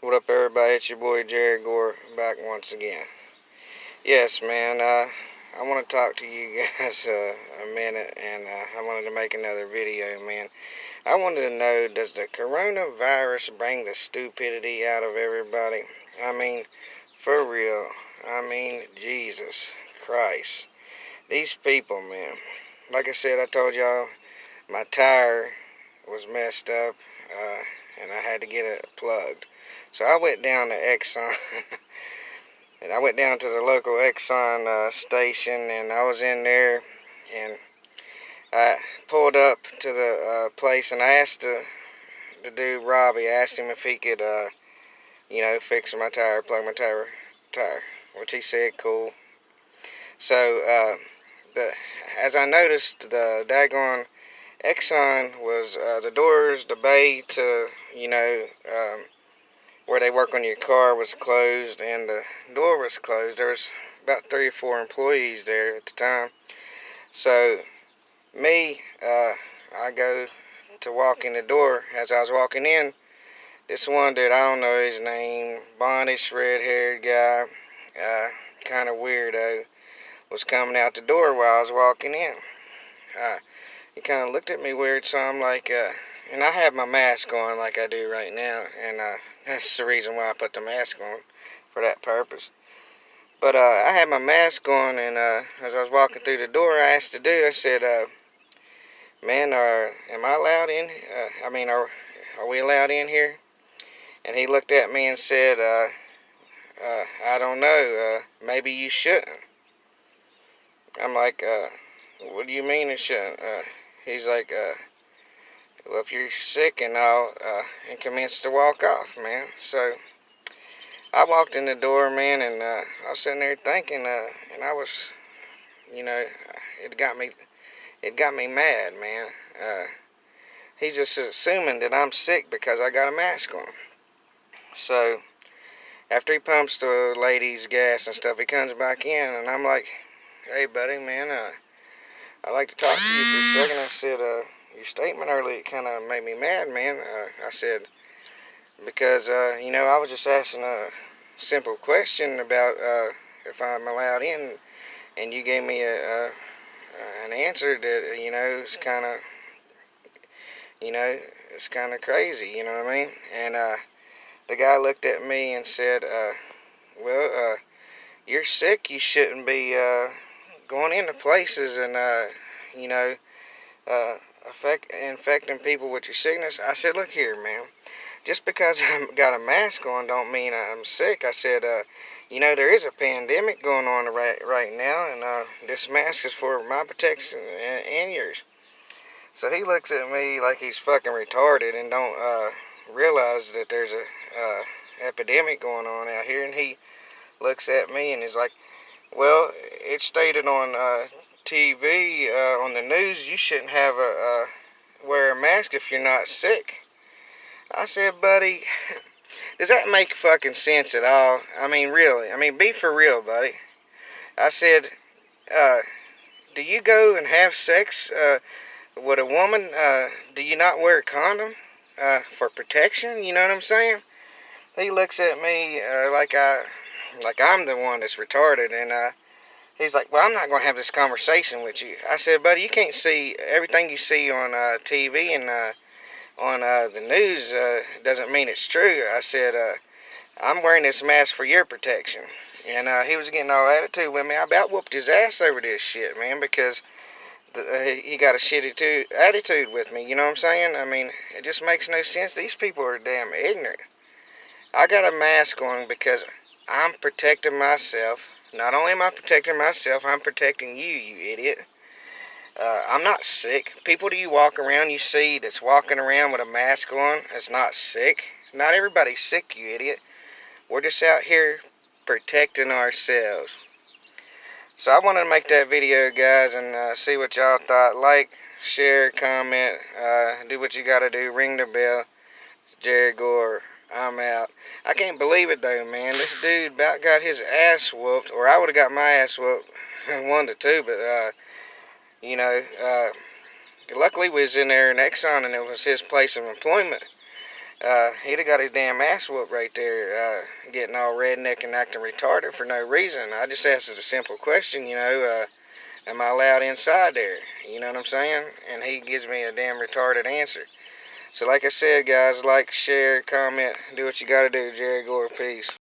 What up, everybody? It's your boy Jared Gore back once again. Yes, man. I want to talk to you guys a minute, and I wanted to make another video, man. I wanted to know, does the coronavirus bring the stupidity out of everybody? I mean, for real. I mean, Jesus Christ. These people, man. Like I said, I told y'all my tire was messed up, and I had to get it plugged. So I went down to Exxon, and I went down to the local Exxon station, and I was in there, and I pulled up to the place, and I asked the dude Robbie, I asked him if he could, fix my tire, plug my tire, which he said cool. So the as I noticed, the daggone Exxon was the doors, the bay to where they work on your car was closed, and the door was closed. There was about 3 or 4 employees there at the time. So me, I go to walk in the door. As I was walking in, this one dude, I don't know his name, blondish, red-haired guy, kind of weirdo, was coming out the door while I was walking in. He kind of looked at me weird, so I'm like, and I have my mask on like I do right now, and that's the reason why I put the mask on, for that purpose. But I had my mask on, and as I was walking through the door, I asked the dude, I said, man, am I allowed in? Are we allowed in here? And he looked at me and said, I don't know, maybe you shouldn't. I'm like, what do you mean it shouldn't? He's like, well, if you're sick and all, and commenced to walk off, man. So I walked in the door, man, and I was sitting there thinking, and I was, you know, it got me, it got me mad, man. He's just assuming that I'm sick because I got a mask on. So after he pumps the lady's gas and stuff, he comes back in, and I'm like, hey, buddy, man, I'd like to talk to you for a second. I said, your statement earlier kind of made me mad, man. I said, because, I was just asking a simple question about if I'm allowed in, and you gave me an answer that, is kind of, it's kind of crazy, you know what I mean? And the guy looked at me and said, well, you're sick. You shouldn't be going into places and, you know, infecting people with your sickness. I said, look here, man. Just because I've got a mask on don't mean I'm sick. I said, there is a pandemic going on right now, and this mask is for my protection and yours. So he looks at me like he's fucking retarded and don't realize that there's a epidemic going on out here. And he looks at me and is like, well, it's stated on TV, on the news, you shouldn't have wear a mask if you're not sick. I said, buddy, does that make fucking sense at all? I mean, really. I mean, be for real, buddy. I said, uh, do you go and have sex with a woman? Do you not wear a condom for protection? You know what I'm saying? He looks at me like I'm the one that's retarded, and he's like, well, I'm not going to have this conversation with you. I said, buddy, you can't see everything you see on TV and on the news doesn't mean it's true. I said, I'm wearing this mask for your protection. And he was getting all attitude with me. I about whooped his ass over this shit, man, because he got a shitty attitude with me. You know what I'm saying? I mean, it just makes no sense. These people are damn ignorant. I got a mask on because I'm protecting myself. Not only am I protecting myself, I'm protecting you, you idiot. I'm not sick. People that you walk around, you see that's walking around with a mask on, is not sick. Not everybody's sick, you idiot. We're just out here protecting ourselves. So I wanted to make that video, guys, and see what y'all thought. Like, share, comment, do what you gotta do. Ring the bell. Jared Gore, I'm out. I can't believe it, though, man. This dude about got his ass whooped, or I would have got my ass whooped. 1 to 2, but, luckily we was in there in Exxon, and it was his place of employment. He'd have got his damn ass whooped right there, getting all redneck and acting retarded for no reason. I just asked it a simple question, am I allowed inside there? You know what I'm saying? And he gives me a damn retarded answer. So like I said, guys, like, share, comment, do what you gotta do. Jerry Gore, peace.